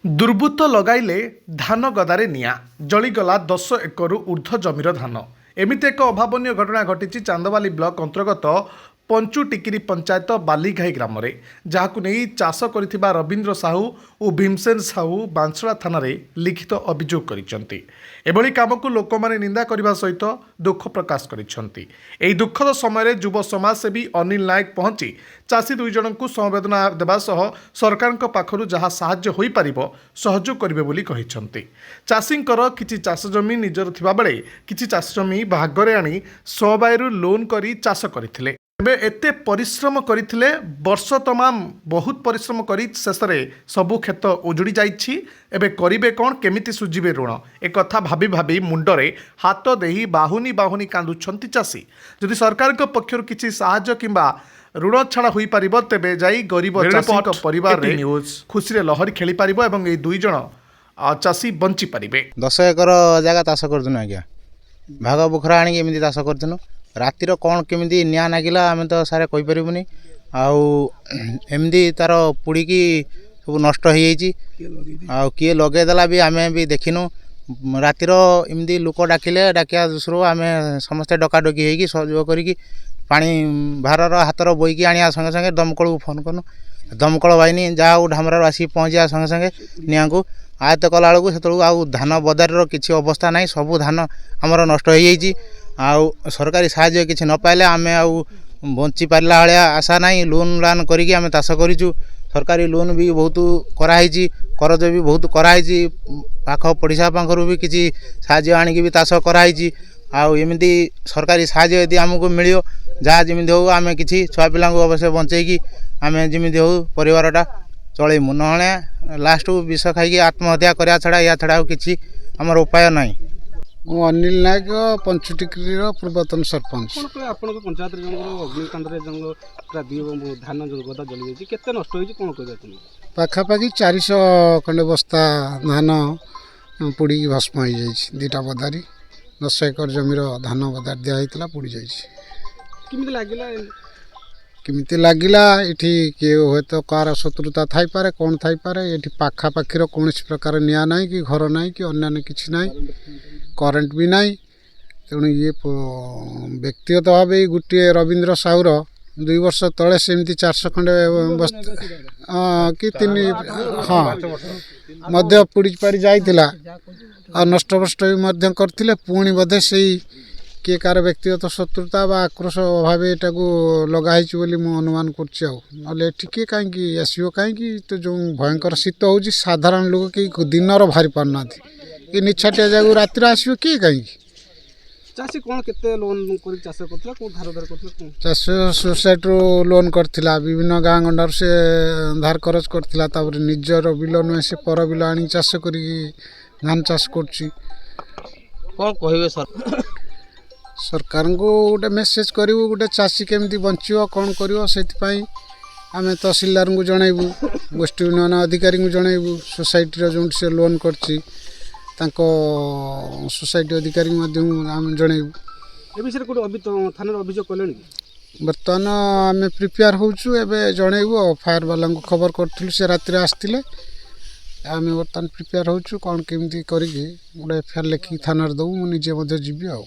दुर्बृत्त लगाइले धान गदारे निया जलिगला 10 एकरु ऊर्ध्व जमीर धान एमिति एक अभावन घटना घटी चांदवाली ब्लॉक अंतर्गत पंचुटिकिरी पंचायत बालीघाई ग्राम में जहां नहीं चाष कर रवींद्र साहू और भीमसेन साहू बांसड़ा थाना लिखित अभियोग कर काम को लोक मैंने निंदा करने सहित दुख प्रकाश कर दुखद समय युव समाजसेवी अनिल नायक पहुंची चाषी दुई जन को समवेदना देवा सह सरकार पाखर जहाँ साहाय्य हो पार सहयोग करेंगे बोली कहते चाषींकर किछि चाष जमी निजर थिबा बेले किछि चाष जमी भागरे आनी समवायरु लोन करी चाष करथिले एबे एते परिश्रम करथिले वर्ष तमाम बहुत परिश्रम करी शेष सबु खेत उजुड़ी जाइछि एबे करिबे कोन केमिति सुझिबे ऋण ए कथा भाबी भाबी मुंडरे हाथ देही बाहुनी बाहुनी कांदुछंती चाषी जदि सरकार को पक्षरु किछि साहाय्य किंबा ऋण छाड़ा हो पार तेबे जाई गरीब चाषी परिवार रे खुशी रे लहरी खेली पारिबो एवं ए दुई जण चाषी बंची पारिबे 10 एकर जगह चाष करदुनु आज्ञा भाग बुखरा आनी एमती चाष करदुनु रातिर कौन केमी निआ नागिला आम तो सारे कहीपरूनी आमती तार पुड़ीकी सब नष्ट हो किए लगेदेला भी आम भी देखिनु रातिर एमती लोक डाकिले डाकिया दूसरो आम समस्ते डकाडकी होगी सहयोग करी पानी भारर हाथर बोईकी आनिया संगे संगे दमकल को फोन करूँ दमकल बाहिनी जहाँ ढामरार आसिक पहुँचा संगे संगे निआ को आयत्त कला बेलू से आउ धान बजार किसी अवस्था ना सबू धान आमर नष्ट हो जाइए आउ सरकारी साहाय्य किसी न पाइले आम आउ बंची पारा भाया आशा ना लोन लान करी आम चाष करूँ सरकारी लोन भी बहुत कराई करज भी बहुत कराई पाख पड़िशा पाखर भी किसी साहाय्य आणिकी भी चाष कराई आउ एमती सरकारी साहाय्य यदि आमको मिल जहाँ जमी हो आम कि छुआ पिला अवश्य बंचेकी आम जमी हो परिवारटा चलैमु ना लास्ट विष खाई आत्महत्या करा छड़ा या छड़ा किसी आमर उपाय ना मु अनिल नायक पंचुटिकिरी पूर्वतन सरपंच पंचायत अग्निकांड धान गदा जली जाए नष्ट कौन कह पाखापाखि 400 खंडे बस्ता धान पोड़ी भस्म हो जाए दीटा बदारी 10 एकर जमीर धान बदार दिखाई पोड़ी जाए किमिति लगिला इठी किए हे तो कार शत्रुता थाई पारे कौन थाई पारे ये पाखापाखिर कौन प्रकार निआ ना कि घर ना कि अन्य किसी ना करेन्ट भी ना तेणु ये व्यक्तिगत भाव गोटे रवींद्र साहूर 2 वर्ष तले सेमती 400 खंडे बस्ता कि 3 हाँ मध्य पुड़ी पारी जाइतिला आ नष्टभ्रष्ट भी करथिले पुणी बोधे से किए कार व्यक्तिगत शत्रुता बा आक्रोश अभाव यहाँ लगाई अनुमान कर किए कहीं आसो कहीं तो जो भयंकर शीत हो साधारण लोक कि दिन भारी पारना कि निछाटिया जगह रातिर आसो किए कहीं चाषी कौन केते लोन कर चाष करथला को धार धार करथला चाष सोसाइटी रो लोन करथिला विभिन्न गाँ गंडार से धार करज करथिला तापर निजर बिल नुहे से पर बिल आनी चाष करी धान चाष करछि कौन कहबे सर सरकार को गोटे मेसेज करूँ गोटे चाषी केमती बंचो कौन कर आम तहसिलदार को जनइबू गोष्ठी उन्नयन अधिकारी को जनइबू सोसाइटी जो से लोन करछि सोसाइटी अधिकारी आम जनइबू थाना अभियोग कले बर्तमान आम प्रिपेयर होचु एबे जनइबू फायर वाला को खबर करूँ से राति आसते आम बर्तमान प्रिपेयर होचु कौन केमती करी गोटे एफआईआर लिखिक थाना दबू मुझे जीवी आ